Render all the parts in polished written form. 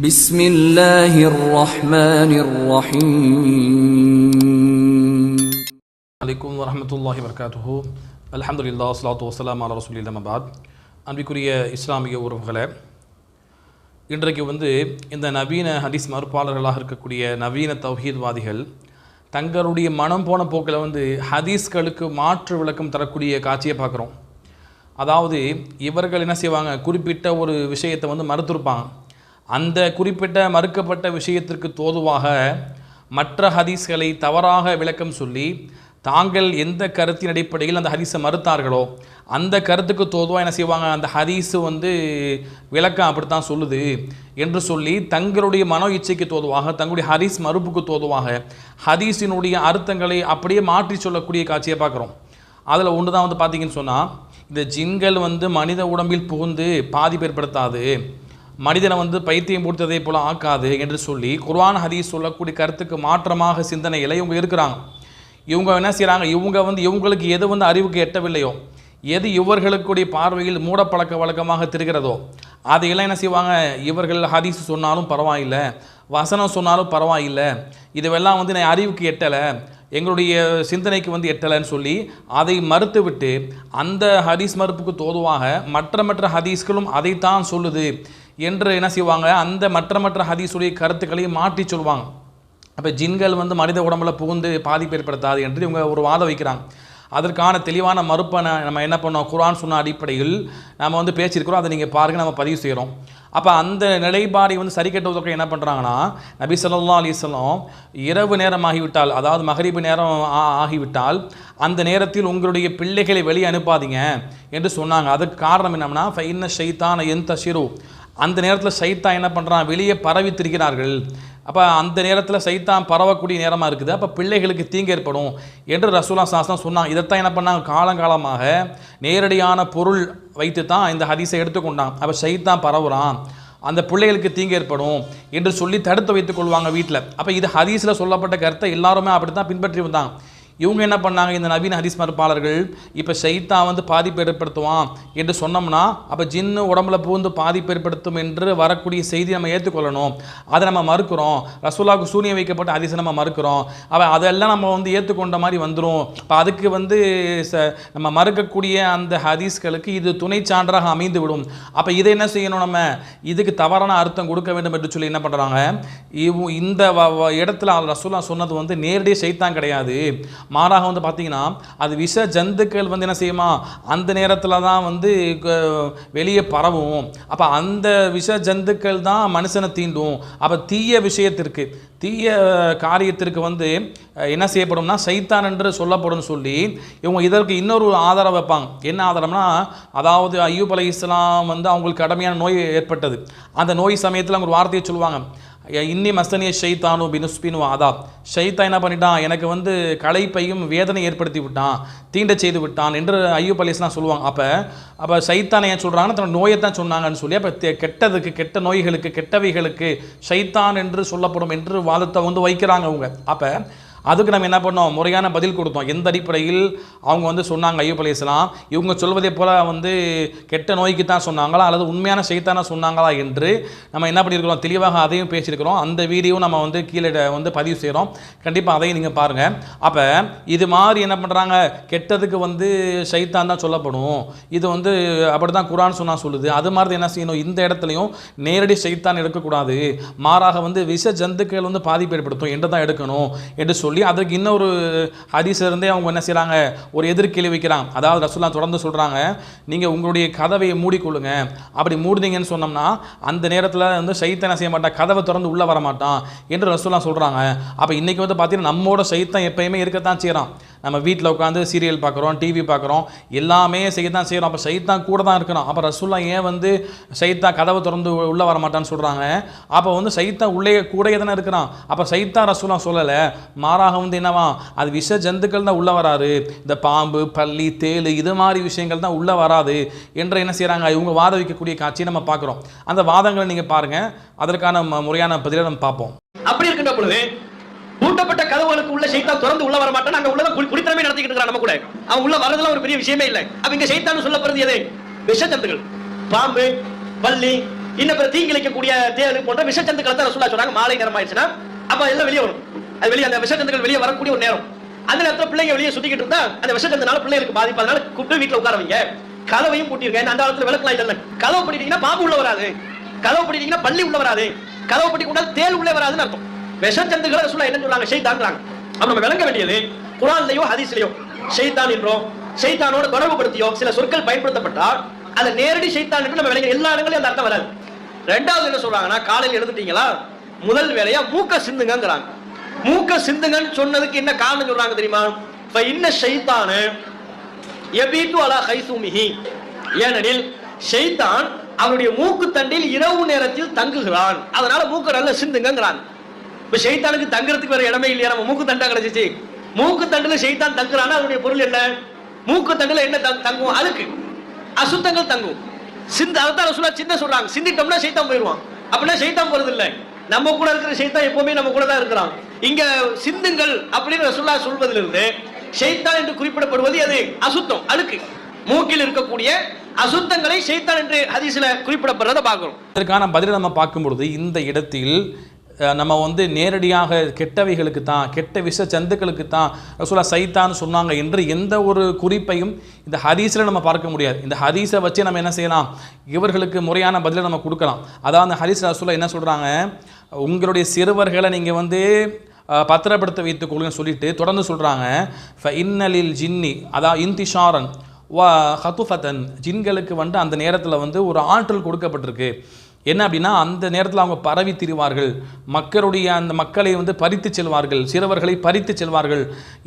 بسم الله الرحمن الرحيم. عليكم ورحمة الله وبركاته. الحمد لله والصلاة والسلام على رسول الله بعد. அன்பிற்குரிய இஸ்லாமிய உறவுகளே, இன்றைக்கு இந்த நவீன ஹதீஸ் மறுப்பாளர்களாக இருக்கக்கூடிய நவீன தௌஹீத்வாதிகள் தங்களுடைய மனம் போன போக்கில் ஹதீஸ்களுக்கு மாற்று விளக்கம் தரக்கூடிய காட்சியை பார்க்குறோம். அதாவது இவர்கள் என்ன செய்வாங்க, குறிப்பிட்ட ஒரு விஷயத்தை மறுத்திருப்பாங்க. அந்த குறிப்பிட்ட மறுக்கப்பட்ட விஷயத்திற்கு தோதுவாக மற்ற ஹதீஸ்களை தவறாக விளக்கம் சொல்லி தாங்கள் எந்த கருத்தின் அடிப்படையில் அந்த ஹதீஸை மறுத்தார்களோ அந்த கருத்துக்கு தோதுவாக என்ன செய்வாங்க, அந்த ஹதீஸு விளக்கம் அப்படித்தான் சொல்லுது என்று சொல்லி தங்களுடைய மனோ இச்சைக்கு தோதுவாக தங்களுடைய ஹதீஸ் மறுப்புக்கு தோதுவாக ஹதீஸினுடைய அர்த்தங்களை அப்படியே மாற்றி சொல்லக்கூடிய காட்சியை பார்க்குறோம். அதில் ஒன்று தான் பார்த்தீங்கன்னு சொன்னால், இந்த ஜின்கள் மனித உடம்பில் புகுந்து பாதிப்பு ஏற்படுத்தாது, மனிதனை பைத்தியம் கொடுத்ததை போல ஆக்காது என்று சொல்லி குர்ஆன் ஹதீஸ் சொல்லக்கூடிய கருத்துக்கு மாற்றமாக சிந்தனைகளை இவங்க இருக்கிறாங்க. இவங்க என்ன செய்கிறாங்க, இவங்களுக்கு எது அறிவுக்கு எட்டவில்லையோ, எது இவர்களுக்குடைய பார்வையில் மூடப்பழக்க வழக்கமாக தெரிகிறதோ அதையெல்லாம் என்ன செய்வாங்க, இவர்கள் ஹதீஸ் சொன்னாலும் பரவாயில்லை, வசனம் சொன்னாலும் பரவாயில்லை, இதுவெல்லாம் நான் அறிவுக்கு எட்டலை, எங்களுடைய சிந்தனைக்கு எட்டலைன்னு சொல்லி அதை மறுத்துவிட்டு அந்த ஹதீஸ் மறுப்புக்கு தோதுவாக மற்ற ஹதீஸ்களும் அதைத்தான் சொல்லுது என்று என்ன செய்வாங்க, அந்த மற்ற ஹதீஸுடைய கருத்துக்களையும் மாற்றி சொல்லுவாங்க. அப்போ ஜின்கள் மனித உடம்புல புகுந்து பாதிப்பு ஏற்படுத்தாது என்று இவங்க ஒரு வாதம் வைக்கிறாங்க. அதற்கான தெளிவான மறுப்பை நம்ம என்ன பண்ணோம், குர்ஆன் சொன்ன அடிப்படையில் நம்ம பேசியிருக்கிறோம். அதை நீங்கள் பாருங்கள், நம்ம பதிவு செய்கிறோம். அப்போ அந்த நிலைப்பாடை சரி கட்டுவதற்கு என்ன பண்ணுறாங்கன்னா, நபி ஸல்லல்லாஹு அலைஹி வஸல்லம் இரவு நேரம் ஆகிவிட்டால், அதாவது மகரிபு நேரம் ஆகிவிட்டால் அந்த நேரத்தில் உங்களுடைய பிள்ளைகளை வெளியே அனுப்பாதீங்க என்று சொன்னாங்க. அதுக்கு காரணம் என்னன்னா, ஃபைன்ன ஷைத்தான யன்தஷிரு, அந்த நேரத்தில் சைத்தான் என்ன பண்ணுறான், வெளியே பரவி திரிகிறார்கள். அப்போ அந்த நேரத்தில் சைத்தான் பரவக்கூடிய நேரமாக இருக்குது, அப்போ பிள்ளைகளுக்கு தீங்கு ஏற்படும் என்று ரசூலுல்லாஹி ஸல்லல்லாஹு அலைஹி வஸல்லம் சொன்னாங்க. இதைத்தான் என்ன பண்ணாங்க, காலங்காலமாக நேரடியான பொருள் வைத்து தான் இந்த ஹதீஸை எடுத்துக்கொண்டாங்க. அப்போ சைத்தான் பரவுறான், அந்த பிள்ளைகளுக்கு தீங்கு ஏற்படும் என்று சொல்லி தடுத்து வைத்துக் கொள்வாங்க வீட்டில். அப்போ இது ஹதீஸில் சொல்லப்பட்ட கருத்தை எல்லாருமே அப்படி தான் பின்பற்றி வந்தாங்க. இவங்க என்ன பண்ணாங்க, இந்த நவீன ஹதீஸ் மறுப்பாளர்கள் இப்போ ஷைத்தான் பாதிப்பு ஏற்படுத்துவான் என்று சொன்னோம்னா அப்போ ஜின்னு உடம்புல புகுந்து பாதிப்பு ஏற்படுத்தும் என்று வரக்கூடிய செய்தி நம்ம ஏற்றுக்கொள்ளணும், அதை நம்ம மறுக்கிறோம். ரசூலுல்லாஹ்வுக்கு சூனியம் வைக்கப்பட்ட ஹதீஸை நம்ம மறுக்கிறோம். அப்போ அதெல்லாம் நம்ம ஏற்றுக்கொண்ட மாதிரி வந்துடும். இப்போ அதுக்கு நம்ம மறுக்கக்கூடிய அந்த ஹதீஸ்களுக்கு இது துணை சான்றாக அமைந்து விடும். அப்போ இதை என்ன செய்யணும், நம்ம இதுக்கு தவறான அர்த்தம் கொடுக்க வேண்டும் என்று சொல்லி என்ன பண்ணுறாங்க, இந்த இடத்துல ரசூலுல்லாஹ் சொன்னது நேரடி ஷைத்தான் கிடையாது, மாறாக பார்த்தீங்கன்னா அது விஷ ஜந்துக்கள் என்ன செய்யுமா, அந்த நேரத்தில் தான் வெளியே பரவும். அப்போ அந்த விஷ ஜந்துக்கள் தான் மனுஷனை தீண்டும். அப்போ தீய விஷயத்திற்கு, தீய காரியத்திற்கு என்ன செய்யப்படும்னா சைத்தான் என்று சொல்லப்படும் சொல்லி இவங்க இதற்கு இன்னொரு ஆதாரம் வைப்பாங்க. என்ன ஆதாரம்னா, அதாவது அய்யூப் அலைஹிஸ்ஸலாம் அவங்களுக்கு கடுமையான நோய் ஏற்பட்டது. அந்த நோய் சமயத்தில் அவங்க ஒரு வார்த்தையை சொல்லுவாங்க, இன்னி மஸ்தனிய ஷைத்தானு பினுஸ்பின் ஆதாப், ஷைத்தான் என்ன பண்ணிட்டான், எனக்கு களைப்பையும் வேதனை ஏற்படுத்தி விட்டான், தீண்ட செய்து விட்டான் என்று அய்யூப் அலைஹிஸ்ஸலாம் சொல்லுவாங்க. அப்போ ஷைத்தானை ஏன் சொல்கிறாங்கன்னா, தன்னோட நோயை தான் சொன்னாங்கன்னு சொல்லி, அப்போ கெட்டதுக்கு, கெட்ட நோய்களுக்கு, கெட்டவைகளுக்கு ஷைத்தான் என்று சொல்லப்படும் என்று வாதத்தை வைக்கிறாங்க அவங்க. அப்போ அதுக்கு நம்ம என்ன பண்ணோம், முறையான பதில் கொடுத்தோம். எந்த அடிப்படையில் அவங்க சொன்னாங்க அய்யூப் அலைஹிஸ்ஸலாம், இவங்க சொல்வதே போல் கெட்ட நோய்க்கு தான் சொன்னாங்களா அல்லது உண்மையான ஷைத்தானா சொன்னாங்களா என்று நம்ம என்ன பண்ணியிருக்கிறோம், தெளிவாக அதையும் பேசியிருக்கிறோம். அந்த வீடியோ நம்ம கீழே பதிவு செய்கிறோம், கண்டிப்பாக அதையும் நீங்கள் பாருங்கள். அப்போ இது மாதிரி என்ன பண்ணுறாங்க, கெட்டதுக்கு ஷைத்தான் தான் சொல்லப்படும், இது அப்படி தான் குர்ஆன் சொன்னால் சொல்லுது. அது மாதிரி என்ன செய்யணும், இந்த இடத்துலையும் நேரடி ஷைத்தான் எடுக்கக்கூடாது, மாறாக விஷ ஜந்துக்கள் பாதிப்பு ஏற்படுத்தும் என்று தான் எடுக்கணும் என்று சொல்லி அதுக்கு இன்னொரு ஹதீஸ்ல இருந்தே அவங்க என்ன செய்றாங்க, ஒரு எதிர்கேள்வி வைக்கிறாங்க. அதாவது ரசூலுல்லாஹ் தொடர்ந்து சொல்றாங்க, நீங்க உங்களுடைய கதவை மூடிக்கொள்ளுங்க, அப்படி மூடுனீங்கன்னு சொன்னோம்னா அந்த நேரத்தில் ஷைத்தான் செய்ய மாட்டான், கதவை திறந்து உள்ள வர மாட்டான் என்று ரசூலுல்லாஹ் சொல்றாங்க. அப்ப இன்னைக்கு பார்த்தீங்கன்னா நம்மோட ஷைத்தான் எப்பயுமே இருக்கத்தான் செய்யறான். நம்ம வீட்டில் உட்காந்து சீரியல் பார்க்குறோம், டிவி பார்க்குறோம், எல்லாமே செய்யத்தான் செய்கிறோம். அப்போ ஷைத்தான் கூட தான் இருக்கணும். அப்போ ரசூலுல்லாஹ் ஏன் ஷைத்தான் கதவை திறந்து உள்ளே வர மாட்டான்னு சொல்கிறாங்க. அப்போ ஷைத்தான் உள்ளே கூடயே தானே இருக்கிறான். அப்போ ஷைத்தான் ரசூலுல்லாஹ் சொல்லலை, மாறாக என்னவா, அது விஷ ஜந்துக்கள் தான் உள்ளே வராது, இந்த பாம்பு, பல்லி, தேளு இது மாதிரி விஷயங்கள் தான் உள்ளே வராது என்று என்ன செய்கிறாங்க, இவங்க வாத வைக்கக்கூடிய காட்சியை நம்ம பார்க்குறோம். அந்த வாதங்களை நீங்கள் பாருங்கள், அதற்கான முறையான பதிலை நம்ம பார்ப்போம். அப்படி இருக்கின்ற பொழுது பூட்டப்பட்ட கதவுகளுக்கு உள்ள ஷைத்தான் திறந்து உள்ள வர மாட்டான், அங்க உள்ளத குடித்தனமே நடத்திக்கிட்டு இருக்கான் நம்ம கூட, அவன் உள்ள வரதெல்லாம் ஒரு பெரிய விஷயமே இல்லை. அப்ப இங்க ஷைத்தான் சொல்லப்படுறது எது, விஷ ஜந்துக்கள், பாம்பு, பல்லி, இன்னும் பிற தீங்கிழைக்கக்கூடிய தேள் போன்ற விஷச்சந்துக்களை தான் ரசூலுல்லாஹ் சொல்றாங்க. மாலை நேரம் ஆயிடுச்சுன்னா அப்ப எல்லாம் வெளியே வரும். அது வெளியே அந்த விஷச்சந்துகள் வெளியே வரக்கூடிய ஒரு நேரம். அந்த நேரத்தில் பிள்ளைங்க வெளியே சுத்திக்கிட்டு இருந்தா அந்த விஷச்சந்தனால பிள்ளைகளுக்கு பாதிப்பு. அதனால கூப்பிட்டு வீட்டுல உட்கார வைங்க, கதவையும் பூட்டிருங்க. அந்த காலத்துல விளக்கலாம் இல்ல, கதவை பண்ணிட்டீங்கன்னா பாம்பு உள்ள வராது, கதவை பண்ணிட்டீங்கன்னா பள்ளி உள்ள வராது, கதவை பண்ணி கொண்டா தேல் உள்ளே வராதுன்னு அர்த்தம். விஷச்சந்துகளை ரசூலுல்லாஹ் என்ன சொல்றாங்க? ஷைத்தான்றாங்க. அப்ப நம்ம விளங்க வேண்டியது குர்ஆன்லயோ ஹதீஸ்லயோ ஷைத்தான் என்றோ ஷைத்தானோட தொடர்பு படுத்தியோ சில சொற்கள் பயன்படுத்தப்பட்டால் அது நேரடி ஷைத்தான் என்று நம்ம விளங்க. எல்லா இடங்களையும் அந்த அர்த்தம் வராது. ரெண்டாவது என்ன சொல்றாங்கன்னா, காலையில் எழுந்துட்டீங்களா முதல் வேலையா மூக்க சிந்துங்கிறாங்க. மூக்க சிந்துங்கன்னு சொன்னதுக்கு என்ன காரணம் சொல்றாங்க தெரியுமா? இன்ன ஷைத்தான யபீது அலா கைசுமிஹி, ஏனெனில் ஷைத்தான் அவருடைய மூக்கு தண்டில் இரவு நேரத்தில் தங்குகிறான், அதனால மூக்க நல்ல சிந்துங்கிறாங்க. இப்ப ஷைத்தானுக்கு தங்குறதுக்கு வேற இடமே இல்லையா? நம்ம மூக்கு தண்டா கிடைச்சிச்சு, மூக்கு தண்டுல ஷைத்தான் தங்குறான்னா அதனுடைய பொருள் என்ன? மூக்கு தண்டுல என்ன தங்கும்? அழுக்கு அசுத்தங்கள் தங்கும். சிந்து அதான் ரசூலுல்லாஹ் சின்ன சொல்றாங்க. சிந்திட்டோம்னா ஷைத்தான் போயிடுவான். அப்படின்னா ஷைத்தான் போறது இல்லை, நம்ம கூட இருக்கிற ஷைத்தான் எப்பவுமே நம்ம கூட தான் இருக்கிறான். இங்க சிந்துங்கள் அப்படின்னு ரசூலுல்லாஹ் சொல்வதிலிருந்து ஷைத்தான் என்று குறிப்பிடப்படுவது அது அசுத்தம், அழுக்கு. மூக்கில் இருக்கக்கூடிய அசுத்தங்களை ஷைத்தான் என்று ஹதீஸ்ல குறிப்பிடப்படுறத பார்க்கிறோம். இதற்கான பதிலை நம்ம பார்க்கும்பொழுது இந்த இடத்தில் நம்ம வந்து நேரடியாக கெட்டவைகளுக்கு தான், கெட்ட விஷ சந்துக்களுக்கு தான் ரசூலுல்லாஹ் சைத்தான்னு சொன்னாங்க என்று எந்த ஒரு குறிப்பையும் இந்த ஹதீஸில் நம்ம பார்க்க முடியாது. இந்த ஹதீஸை வச்சு நம்ம என்ன செய்யலாம்? இவர்களுக்கு முறையான பதிலை நம்ம கொடுக்கலாம். அதாவது அந்த ஹதீஸ் ரசூலுல்லாஹ் என்ன சொல்கிறாங்க? உங்களுடைய சிறுவர்களை நீங்கள் வந்து பத்திரப்படுத்த வைத்துக் கொள்ளுன்னு சொல்லிட்டு தொடர்ந்து சொல்கிறாங்க. இன்னலில் ஜின்னி அதாவது இன்திஷாரன் வா ஹத்துஃபத்தன், ஜின்களுக்கு வந்து அந்த நேரத்தில் வந்து ஒரு ஆற்றல் கொடுக்கப்பட்டிருக்கு. என்ன அப்படின்னா, அந்த நேரத்தில் அவங்க பரவி திரிவார்கள், மக்களுடைய அந்த மக்களை வந்து பறித்து செல்வார்கள், சிறுவர்களை பறித்து செல்வார்கள்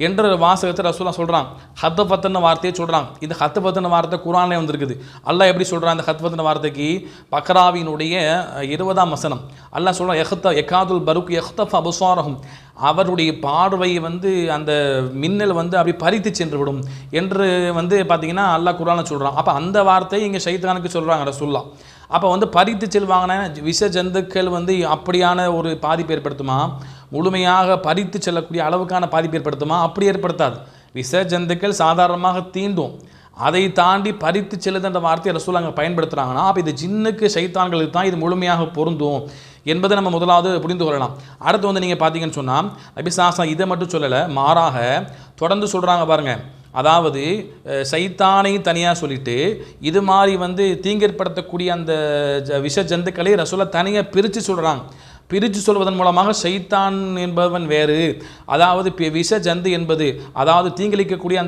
என்ற வாசகத்தை ரசூலுல்லாஹ் சொல்கிறான். ஹத்துஃபத்தன் வார்த்தையை சொல்கிறான். இந்த ஹத்துஃபத்தன் வார்த்தை குர்ஆன்லேயே வந்திருக்குது. அல்லாஹ் எப்படி சொல்கிறான் இந்த ஹத்துஃபத்தன் வார்த்தைக்கு? பக்ராவினுடைய 20ஆம் வசனம் அல்லாஹ் சொல்கிறான், எகாதுல் பருக் யஹ்தஃப் அபுசாரஹும், அவருடைய பார்வை வந்து அந்த மின்னல் வந்து அப்படி பறித்து சென்று விடும் என்று வந்து பார்த்தீங்கன்னா அல்லாஹ் குர்ஆனில் சொல்கிறான். அப்போ அந்த வார்த்தையை இங்கே ஷைத்தானுக்கு சொல்கிறாங்க ரசூலுல்லாஹ். அப்போ வந்து பறித்து செல்வாங்கன்னா விஷ ஜந்துக்கள் வந்து அப்படியான ஒரு பாதிப்பு ஏற்படுத்துமா? முழுமையாக பறித்து செல்லக்கூடிய அளவுக்கான பாதிப்பு ஏற்படுத்துமா? அப்படி ஏற்படுத்தாது. விஷ ஜந்துக்கள் சாதாரணமாக தீண்டும், அதை தாண்டி பறித்து செல்லுதுன்ற வார்த்தையை ரசூலுல்லாஹ் அங்கே பயன்படுத்துகிறாங்கன்னா அப்போ இது ஜின்னுக்கு ஷைத்தான்களுக்கு தான் இது முழுமையாக பொருந்தும் என்பதை நம்ம முதலாவது புரிந்து கொள்ளலாம். அடுத்து வந்து நீங்கள் பார்த்தீங்கன்னு சொன்னால் நபி ஸல்லல்லாஹு இதை மட்டும் சொல்லலை, மாறாக தொடர்ந்து சொல்கிறாங்க பாருங்கள். அதாவது சைத்தானை தனியாக சொல்லிட்டு இது மாதிரி வந்து தீங்கேற்படுத்தக்கூடிய அந்த விஷ ஜந்துக்களை ரசூலுல்லாஹ் தனியாக பிரித்து சொல்கிறாங்க. பிரித்து சொல்வதன் மூலமாக ஷைத்தான் என்பவன் வேறு, அதாவது விஷ ஜந்து என்பது அதாவது தீங்கிழிக்கக்கூடிய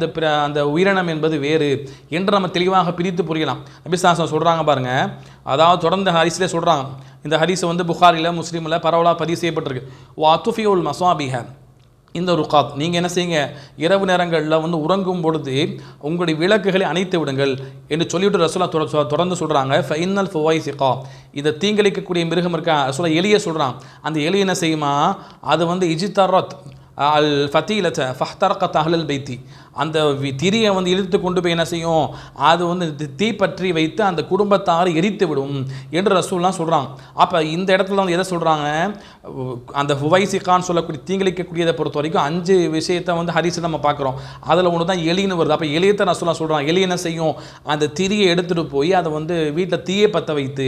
அந்த உயிரினம் என்பது வேறு என்று நம்ம தெளிவாக பிரித்து புரியலாம். நபி ஸல்லல்லாஹு அலைஹி சொல்கிறாங்க பாருங்கள். அதாவது தொடர்ந்து ஹதீஸ்லேயே சொல்கிறாங்க. இந்த ஹதீஸை வந்து புகாரில் முஸ்லீமில் பரவலாக பதிவு செய்யப்பட்டிருக்கு. வாத்துஃபியுல் மஸாபிஹ, இந்த ருகாத், நீங்கள் என்ன செய்யுங்க, இரவு நேரங்களில் வந்து உறங்கும் பொழுது உங்களுடைய விளக்குகளை அணைத்து விடுங்கள் என்று சொல்லிவிட்டு ரசூலுல்லாஹ் தொடர்ந்து சொல்கிறாங்க. ஃபைனல் ஃபுவைசிகா, இதை தீங்கிழிக்கக்கூடிய மிருகம் இருக்கா ரசூலுல்லாஹ் எலியை சொல்கிறான். அந்த எலி என்ன செய்யுமா? அது வந்து இஜ்தரத் அல் ஃபத்தீலத ஃபஹ்தரகத் அஹ்லல் பைத்தி, அந்த திரியை வந்து இழுத்து கொண்டு போய் என்ன செய்யும்? அது வந்து தீப்பற்றி வைத்து அந்த குடும்பத்தாரை எரித்து விடும் என்று ரசூலுல்லாஹ் சொல்கிறாங்க. அப்போ இந்த இடத்துல வந்து எதை சொல்கிறாங்க? அந்த ஹுவைசிகான்னு சொல்லக்கூடிய தீங்கிழிக்கக்கூடியதை பொறுத்த வரைக்கும் 5 விஷயத்தை வந்து ஹதீஸில் நம்ம பார்க்குறோம். அதில் ஒன்று தான் எலின்னு வருது. அப்போ எலியத்தை ரசூலுல்லாஹ் சொல்கிறாங்க. எலி என்ன செய்யும்? அந்த திரியை எடுத்துகிட்டு போய் அதை வந்து வீட்டில் தீயை பற்ற வைத்து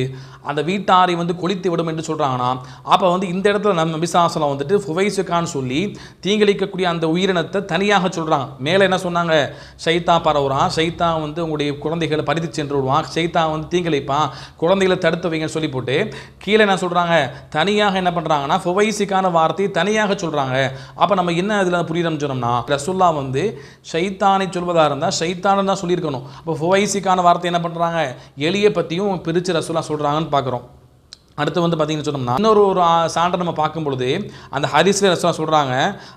அந்த வீட்டாரை வந்து கொளித்து விடும் என்று சொல்கிறாங்கன்னா அப்போ வந்து இந்த இடத்துல நம்ம நபி ஸல்லல்லாஹு அலைஹி வந்துட்டு ஹுவைசிகான்னு சொல்லி தீங்கிழிக்கக்கூடிய அந்த உயிரினத்தை தனியாக சொல்கிறாங்க. மேலே என்ன சொன்னாங்க? ஷைத்தான் பரவுறான், ஷைத்தான் வந்து உங்களுடைய குழந்தைகளை பறித்து சென்று விடுவான், ஷைத்தான் வந்து தீங்கிழிப்பான், குழந்தைகளை தடுத்து வைங்கன்னு சொல்லி போட்டு கீழே என்ன சொல்கிறாங்க? தனியாக என்ன பண்ணுறாங்கன்னா ஃபுவைசிக்கான வார்த்தையை தனியாக சொல்கிறாங்க. அப்போ நம்ம என்ன அதில் புரியணும்னு சொன்னோம்னா ரசூலுல்லாஹ் வந்து ஷைத்தானை சொல்வதாக இருந்தால் ஷைத்தானை தான் சொல்லியிருக்கணும். அப்போ ஃபுவைசிக்கான வார்த்தை என்ன பண்ணுறாங்க? எலியை பற்றியும் பிரித்து ரசூலுல்லாஹ் சொல்கிறாங்கன்னு பார்க்குறோம். அடுத்து வந்து பார்த்தீங்கன்னு சொன்னோம்னா இன்னொரு சான்றை நம்ம பார்க்கும் பொழுது அந்த ஹதீஸ்ல ரசூலுல்லாஹ் சொல்கிறாங்க.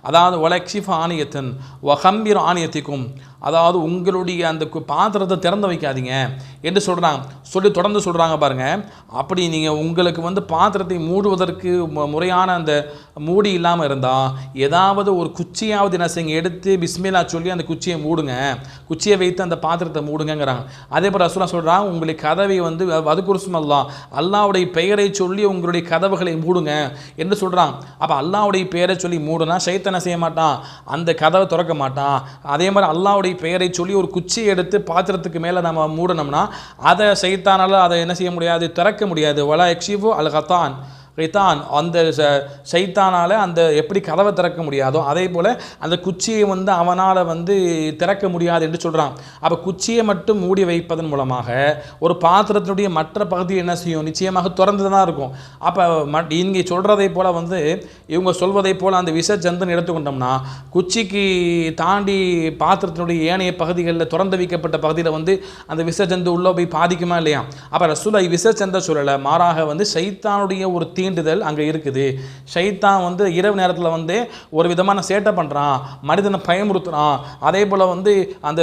அதாவது வலக்ஷிஃப் ஆனியத்தன் வஹம்பிர் ஆனியத்திக்கும், அதாவது உங்களுடைய அந்த பாத்திரத்தை திறந்து வைக்காதீங்க என்று சொல்கிறாங்க. தொடர்ந்து சொல்கிறாங்க பாருங்கள். அப்படி நீங்கள் உங்களுக்கு வந்து பாத்திரத்தை மூடுவதற்கு முறையான அந்த மூடி இல்லாமல் இருந்தால் ஏதாவது ஒரு குச்சியாவது என்ன செய்யுங்க, எடுத்து பிஸ்மில்லா சொல்லி அந்த குச்சியை மூடுங்க, குச்சியை வைத்து அந்த பாத்திரத்தை மூடுங்கிறாங்க. அதே போல் ரசூலுல்லாஹ் சொல்கிறாங்க, உங்களுடைய கதவை வந்து வதுகுர்ஸ்ம் அல்லாஹ்வுடைய பெயரை சொல்லி உங்களுடைய கதவுகளை மூடுங்க என்று சொல்கிறாங்க. அப்போ அல்லாஹ்வுடைய பெயரை சொல்லி மூடுனா ஷைத்தான் செய்ய மாட்டான், அந்த கதவை திறக்க மாட்டான். அதே மாதிரி அல்லாஹ்வுடைய பெயரை சொல்லி ஒரு குச்சியை எடுத்து பாத்திரத்துக்கு மேலே நம்ம மூடணும்னா அதை சைத்தானால் அதை என்ன செய்ய முடியாது, திறக்க முடியாது. வலா எக்ஷிஃபு அல் கத்தான் ரிதான், அந்த சைத்தானால் அந்த எப்படி கதவை திறக்க முடியாதோ அதே போல் அந்த குச்சியை வந்து அவனால் வந்து திறக்க முடியாது என்று சொல்கிறான். அப்போ குச்சியை மட்டும் மூடி வைப்பதன் மூலமாக ஒரு பாத்திரத்தினுடைய மற்ற பகுதியை என்ன செய்யும், நிச்சயமாக திறந்து தான் இருக்கும். அப்போ இங்கே சொல்கிறதை போல் வந்து இவங்க சொல்வதை போல் அந்த விஷ ஜந்துன்னு எடுத்துக்கொண்டோம்னா குச்சிக்கு தாண்டி பாத்திரத்தினுடைய ஏனைய பகுதிகளில் திறந்து வைக்கப்பட்ட பகுதியில் வந்து அந்த விஷ ஜந்து உள்ளே போய் பாதிக்குமா இல்லையா? அப்போ ரசூலா விஷ ஜந்த சொல்லலை, மாறாக வந்து சைத்தானுடைய ஒரு தீண்டுதல் அங்கே இருக்குது. ஷைத்தான் வந்து இரவு நேரத்தில் வந்து ஒரு விதமான சேட்டை பண்ணுறான், மனிதனை பயமுறுத்துறான். அதே போல் வந்து அந்த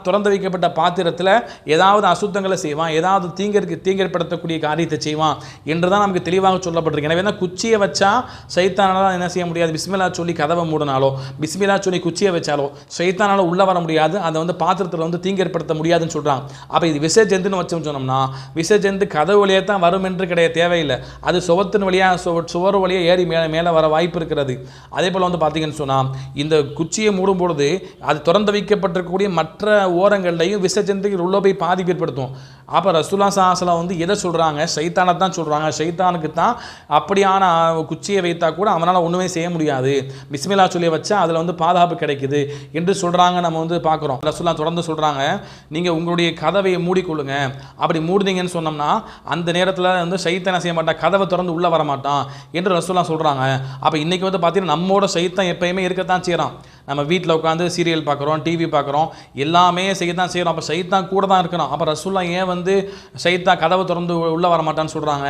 திறந்து வைக்கப்பட்ட பாத்திரத்தில் ஏதாவது அசுத்தங்களை செய்வான், ஏதாவது தீங்கேற்படுத்தக்கூடிய காரியத்தை செய்வான் என்று தான் நமக்கு தெளிவாக சொல்லப்பட்டிருக்கு. எனவே தான் குச்சியை வச்சா ஷைத்தானால் என்ன செய்ய முடியாது, பிஸ்மில்லா சொல்லி கதவை மூடினாலோ பிஸ்மில்லா சொல்லி குச்சியை வச்சாலோ ஷைத்தானால் உள்ளே வர முடியாது, அதை வந்து பாத்திரத்தில் வந்து தீங்கேற்படுத்த முடியாதுன்னு சொல்கிறான். அப்போ இது விஷ ஜந்துன்னு வச்சோம்னு சொன்னோம்னா விஷ ஜந்து கதவு வழியே தான் வரும் என்று கிடையாது, தேவையில்லை. அது சுவத்தின் வழியாக சுவர் வழியாக ஏறி மேலே வர வாய்ப்பு இருக்கிறது. அதே போல் வந்து பார்த்தீங்கன்னு சொன்னால் இந்த குச்சியை மூடும் பொழுது அது திறந்து வைக்கப்பட்டிருக்கக்கூடிய மற்ற ஓரங்கள்லையும் விஷ ஜந்துகள் உள்ள போய் பாதிப்பு ஏற்படுத்தும். அப்போ ரசூலுல்லாஹி ஸல்லல்லாஹு அலைஹி வஸல்லம் வந்து எதை சொல்கிறாங்க, சைத்தானை தான் சொல்கிறாங்க. சைத்தானுக்கு தான் அப்படியான குச்சியை வைத்தா கூட அவனால் ஒன்றுமே செய்ய முடியாது, பிஸ்மில்லா சொல்லி வச்சா அதில் வந்து பாதுகாப்பு கிடைக்குது என்று சொல்கிறாங்க. நம்ம வந்து பார்க்குறோம். ரசூலுல்லாஹ் தொடர்ந்து சொல்கிறாங்க, நீங்கள் உங்களுடைய கதவை மூடிக்கொள்ளுங்க. அப்படி மூடுனீங்கன்னு சொன்னோம்னா அந்த நேரத்தில் வந்து சைத்தானை செய்ய மாட்டான், கதவை திறந்து உள்ளே வர மாட்டான் என்று ரசூலுல்லாஹ் சொல்கிறாங்க. அப்போ இன்றைக்கி வந்து பார்த்தீங்கன்னா நம்மோட சைத்தான் எப்பயுமே இருக்கத்தான் செய்கிறான். நம்ம வீட்டில் உட்காந்து சீரியல் பார்க்குறோம், டிவி பார்க்குறோம், எல்லாமே செய்யத்தான் செய்கிறோம். அப்போ சைத்தான் கூட தான் இருக்கிறோம். அப்போ ரசூலுல்லாஹ் ஏன் வந்து சைத்தான் கதவை திறந்து உள்ளே வர மாட்டான்னு சொல்கிறாங்க?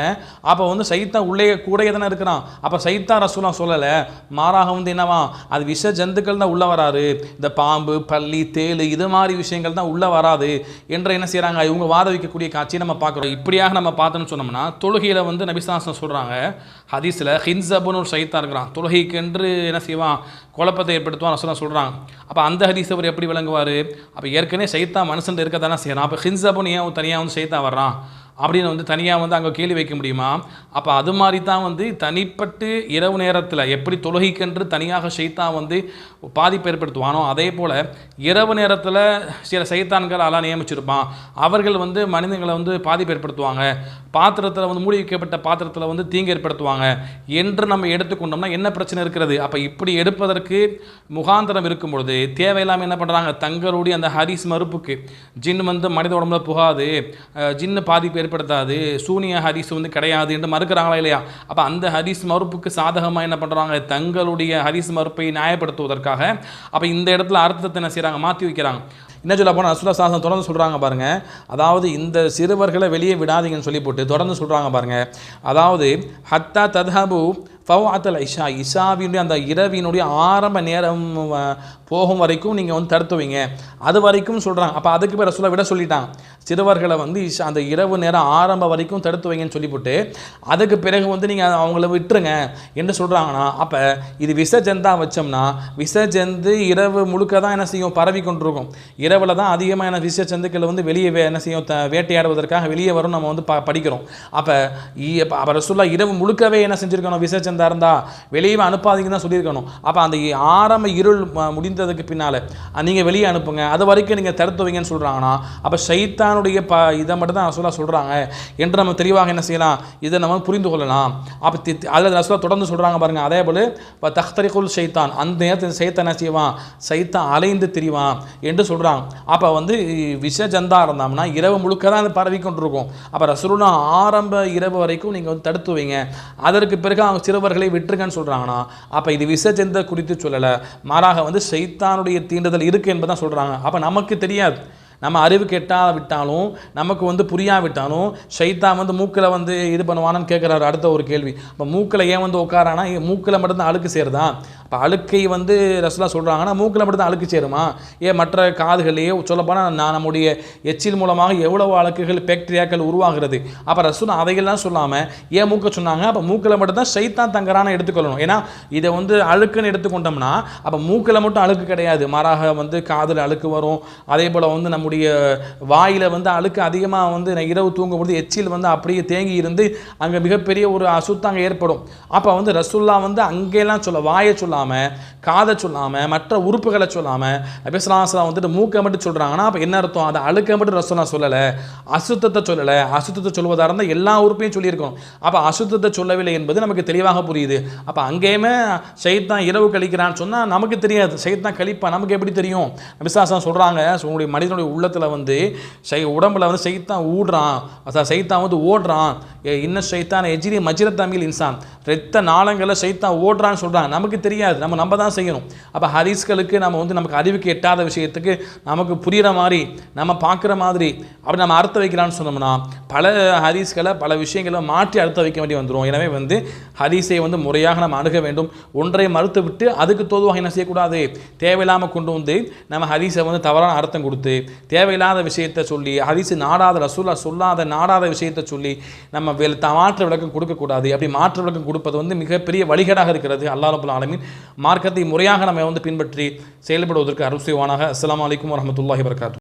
அப்போ வந்து சைத்தான் உள்ளே கூடயே தானே இருக்கிறான். அப்போ சைத்தான் ரசூலுல்லாஹ் சொல்லலை, மாறாக வந்து என்னவா அது விஷ ஜந்துக்கள் தான் உள்ளே வராது, இந்த பாம்பு பல்லி தேள் இது மாதிரி விஷயங்கள் தான் உள்ளே வராது என்று என்ன செய்கிறாங்க இவங்க வாத வைக்கக்கூடிய காட்சியை நம்ம பார்க்குறோம். இப்படியாக நம்ம பார்த்தோன்னு சொன்னோம்னா தொழுகையில் வந்து நபி ஸல்லல்லாஹு அலைஹி வஸல்லம் சொல்கிறாங்க ஹதீஸில் ஹின்ஸபுன்னு ஒரு சைத்தான் இருக்கிறான், தொழுகைக்கென்று என்ன செய்வான், குழப்பத்தை ஏற்படுத்துவான் ரசூலுல்லாஹ் சொல்கிறாங்க. அப்போ அந்த ஹதீஸ் அவர் எப்படி விளங்குவார்? அப்போ ஏற்கனவே சைத்தான் மனுஷன் இருக்க தானே செய்யறான், அப்போ ஹின்ஸபுன்னு ஏன் தனியாக வந்து சைத்தான் வர்றான் அப்படின்னு வந்து தனியாக வந்து அங்கே கேள்வி வைக்க முடியுமா? அப்போ அது மாதிரி தான் வந்து தனிப்பட்டு இரவு நேரத்தில் எப்படி தொழுகைக்கென்று தனியாக சைத்தான் வந்து பாதிப்பு ஏற்படுத்துவானோ அதே போல் இரவு நேரத்தில் சில சைத்தான்கள் எல்லாம் நியமிச்சிருப்பான், அவர்கள் வந்து மனிதங்களை வந்து பாதிப்பு ஏற்படுத்துவாங்க, பாத்திரத்தில் வந்து மூடி வைக்கப்பட்ட பாத்திரத்தில் வந்து தீங்கு ஏற்படுத்துவாங்க என்று நம்ம எடுத்துக்கொண்டோம்னா என்ன பிரச்சனை இருக்கிறது? அப்போ இப்படி எடுப்பதற்கு முகாந்திரம் இருக்கும் பொழுது தேவையில்லாமல் என்ன பண்ணுறாங்க, தங்களுடைய அந்த ஹதீஸ் மறுப்புக்கு ஜின் வந்து மனித உடம்புல புகாது, ஜின்னு பாதிப்பு ஏற்படுத்தாது, சூனிய ஹதீஸ் வந்து கிடையாது என்று மறுக்கிறாங்களா இல்லையா? அப்போ அந்த ஹதீஸ் மறுப்புக்கு சாதகமாக என்ன பண்ணுறாங்க, தங்களுடைய ஹதீஸ் மறுப்பை நியாயப்படுத்துவதற்காக அப்போ இந்த இடத்துல அர்த்தத்தை என்ன செய்கிறாங்க, மாற்றி வைக்கிறாங்க. என்ன சொல்ல போனால் ரசூலுல்லாஹி ஸல்லல்லாஹு அலைஹி வஸல்லம் தொடர்ந்து சொல்கிறாங்க பாருங்கள், அதாவது இந்த சிறுவர்களை வெளியே விடாதீங்கன்னு சொல்லி போட்டு தொடர்ந்து சொல்கிறாங்க பாருங்கள், அதாவது ஹத்தா தத்ஹபு ஃபவாத்தல் இஷா, இஷாவினுடைய அந்த இரவினுடைய ஆரம்ப நேரம் போகும் வரைக்கும் நீங்கள் வந்து தடுத்துவீங்க, அது வரைக்கும் சொல்கிறாங்க. அப்போ அதுக்கு பேர் ரசூலுல்லாஹ் விட சொல்லிட்டாங்க, சிறுவர்களை வந்து அந்த இரவு நேரம் ஆரம்ப வரைக்கும் தடுத்து வைங்கன்னு சொல்லிவிட்டு அதுக்கு பிறகு வந்து நீங்கள் அவங்கள விட்டுருங்க என்று சொல்கிறாங்கன்னா அப்போ இது விசஜந்தா வச்சோம்னா விசஜந்து இரவு முழுக்க தான் என்ன செய்யும், பரவி கொண்டிருக்கும். இரவில் தான் அதிகமான விசஜந்துக்கள் வந்து வெளியே என்ன செய்யும், வேட்டையாடுவதற்காக வெளியே வரும் நம்ம வந்து படிக்கிறோம். அப்போ ரசூலுல்லாஹ் இரவு முழுக்கவே என்ன செஞ்சுருக்கணும், விசஜந்தா இருந்தால் வெளியே அனுப்பாதீங்கன்னு தான் சொல்லியிருக்கணும். அப்போ அந்த ஆரம்ப இருள் முடிந்ததுக்கு பின்னால் நீங்கள் வெளியே அனுப்புங்க, அது வரைக்கும் நீங்கள் தடுத்து வைங்கன்னு சொல்கிறாங்கன்னா அப்போ ஷைத்தானுடைய இதை மட்டும் தான் ரசூலுல்லாஹ் சொல்கிறாங்க என்று நம்ம தெளிவாக என்ன செய்யலாம், இதை நம்ம புரிந்து கொள்ளலாம். அப்போ அதில் ரசூலுல்லாஹ் தொடர்ந்து சொல்கிறாங்க பாருங்கள், அதே போல் இப்போ தஹ்தரிகுல் ஷைத்தான், அந்த நேரத்தில் சைத்தான் என்ன செய்வான், சைத்தான் அலைந்து திரிவான் என்று சொல்கிறாங்க. அப்போ வந்து விஷஜந்தா இருந்தோம்னா இரவு முழுக்க தான் அது பரவி கொண்டிருக்கும். அப்போ ரசூலுல்லாஹ் ஆரம்ப இரவு வரைக்கும் நீங்கள் வந்து தடுத்து வைங்க, அதற்கு பிறகு அவங்க சிறுவர்களை விட்டுருங்கன்னு சொல்கிறாங்கன்னா அப்போ இது விஷஜந்த குறித்து சொல்லலை, மாறாக வந்து சைத்தானுடைய தீண்டுதல் இருக்குது என்பதான் சொல்கிறாங்க. அப்போ நமக்கு தெரியாது, நம்ம அறிவு விட்டாலும் நமக்கு வந்து புரியாவிட்டாலும் ஷைத்தான் வந்து மூக்கில் வந்து இது பண்ணுவானு கேட்குறாரு. அடுத்த ஒரு கேள்வி, இப்போ மூக்கில் ஏன் வந்து உட்காரானா, மூக்கில் மட்டும்தான் அழுக்கு சேருதா? இப்போ அழுக்கை வந்து ரசூலுல்லாஹ் சொல்கிறாங்கன்னா மூக்கில் மட்டும்தான் அழுக்கு சேருமா? ஏன் மற்ற காதுகளையே சொல்லப்போனால் நம்முடைய எச்சில் மூலமாக எவ்வளவு அழுக்குகள் பாக்டீரியாக்கள் உருவாகிறது. அப்போ ரசூலுல்லாஹ் அவைகள்லாம் சொல்லாமல் ஏன் மூக்க சொன்னாங்க? அப்போ மூக்கில் மட்டும்தான் ஷைத்தான் தங்கரான எடுத்துக்கொள்ளணும். ஏன்னா இதை வந்து அழுக்குன்னு எடுத்துக்கொண்டோம்னா அப்போ மூக்கில் மட்டும் அழுக்கு கிடையாது, மாறாக வந்து காதில் அழுக்கு வரும். அதே போல் வந்து நம்முடைய வாயில் வந்து அழுக்கு அதிகமாக வந்து இரவு தூங்கும்போது எச்சில் வந்து அப்படியே தேங்கி இருந்து அங்கே மிகப்பெரிய ஒரு அசுத்தம் அங்கே ஏற்படும். அப்போ வந்து ரசூலுல்லாஹ் வந்து அங்கெல்லாம் வாயை சொல்லாமல் சொல்லாமல், காதை சொல்லாமல், மற்ற உறுப்புகளை சொல்லாமல் நபி ஸல்லல்லாஹு அலைஹி வஸல்லம் வந்துட்டு மூக்கை மட்டும் சொல்கிறாங்கன்னா அப்போ என்ன அர்த்தம்? அதை அழுக்க மட்டும் ரசூலுல்லாஹ் சொல்லலை, அசுத்தத்தை சொல்லலை. அசுத்தத்தை சொல்வதாக இருந்தால் எல்லா உறுப்பையும் சொல்லியிருக்கணும். அப்போ அசுத்தத்தை சொல்லவில்லை என்பது நமக்கு தெளிவாக புரியுது. அப்போ அங்கேயுமே ஷைத்தான் இரவு கழிக்கிறான்னு சொன்னால் நமக்கு தெரியாது, ஷைத்தான் கழிப்பா நமக்கு எப்படி தெரியும்? நபி ஸல்லல்லாஹு அலைஹி வஸல்லம் சொல்கிறாங்க, உங்களுடைய மனிதனுடைய உள்ளத்தில் வந்து உடம்புல வந்து ஷைத்தான் ஊடுறான், ஷைத்தான் வந்து ஓடுறான். இன்ன ஷைத்தான் எஜிரி மஜ்ரத் தமிழ் இன்சான், ரத்த நாளங்களில் ஷைத்தான் ஓடுறான்னு சொல்கிறாங்க. நமக்கு தெரியாது, நம்ம தான் செய்யணும். அப்போ ஹதீஸ்களுக்கு நம்ம வந்து நமக்கு அறிவுக்கு எட்டாத விஷயத்துக்கு நமக்கு புரிகிற மாதிரி, நம்ம பார்க்குற மாதிரி அப்படி நம்ம அர்த்தம் வைக்கிறான்னு சொன்னோம்னா பல ஹதீஸ்களை பல விஷயங்களை மாற்றி அர்த்தம் வைக்க வேண்டி வந்துடும். எனவே வந்து ஹதீஸை வந்து முறையாக நம்ம அணுக வேண்டும். ஒன்றை மறுத்து விட்டு அதுக்கு தோதுவாக என்ன செய்யக்கூடாது, தேவையில்லாமல் கொண்டு வந்து நம்ம ஹதீஸை வந்து தவறான அர்த்தம் கொடுத்து தேவையில்லாத விஷயத்தை சொல்லி, ஹதீஸ் நாடாத ரசூலுல்லாஹ் சொல்லாத நாடாத விஷயத்தை சொல்லி நம்ம மாற்று விளக்கம் கொடுக்கக்கூடாது. அப்படி மாற்று விளக்கம் கொடுப்பது வந்து மிகப்பெரிய வழிகேடாக இருக்கிறது. அல்லாஹ் ரப்பல் ஆலமீன் மார்க்கத்தை முறையாக நம்ம வந்து பின்பற்றி செயல்படுவதற்கு அருள் செய்வானாக. அஸ்ஸலாமு அலைக்கும் வரஹ்மத்துல்லாஹி வபரகாத்துஹு.